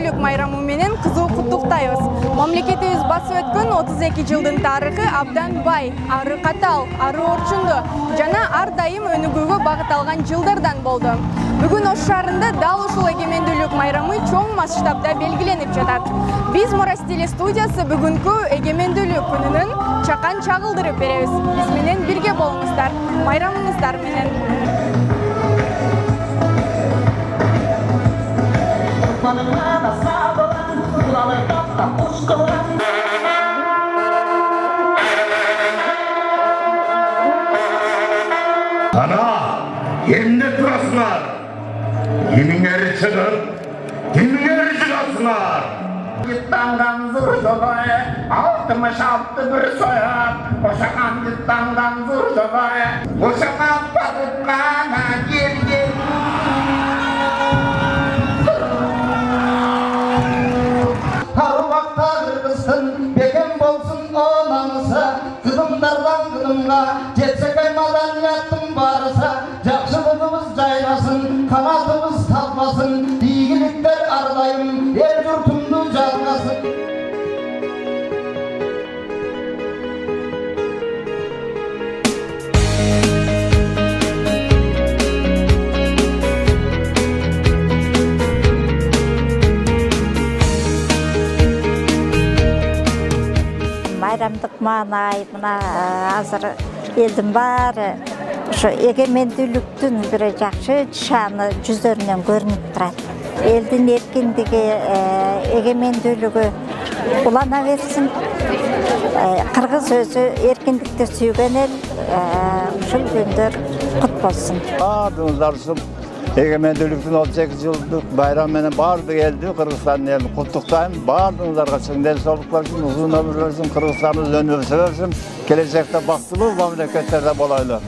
эгемендүүлүк майрамы менен кызуу куттуктайбыз. Мамлекетибиз басып өткөн 32 жылдын тарыхы абдан бай, ары катал, ары орчундуу жана ар дайым өнүгүүгө багыт алган жылдардан болду. Бүгүн Ош шаарында дал ушул эгемендүүлүк майрамы чоң масштабда белгиленип жатат. Биз Мурас телестудиясы бүгүнкү эгемендүүлүк күнүнүн чакан чагылдырып беребиз. Биз менен бирге болуңуздар, майрамыңыздар менен. Ana, endi turasınlar. Yemingeri çıkıp, yemingeri çıkasınlar. Yıttandan zor zobaya, 66 bir soya. Koşakan yıttandan zor zobaya, koşakan patıkana geri. Har vakta kırgızsın, bekem bolsun o namısa. Kıdımlardan kıdımga, geçse kaymadan yattım barısa. Jakşılığımız caynasın, kanatımız tatmasın. İyilikler ardayım, el yurtumdu calgasın. Bayramдык маанай мына азыр элдин баары ошо эгемендүүлүктүн бир жакшы шаны жүздөрүнөн көрүнүп турат. Элдин эркиндиги, эгемендүүлүгү улана берсин. Кыргыз өзү эркиндикти сүйгөн эл, ушул күндөр кут болсун. Баардыгыңыздар ушул эгемендүүлүктүн 38 жылдык байрамы менен баардык элди, Кыргызстандын элин куттуктайм. Баардыгыңыздарга чың ден соолук берсин, узун өмүр берсин, Кыргызстаныбыз өнүгө берсин. Келечекте бактылуу мамлекеттерде болойлу.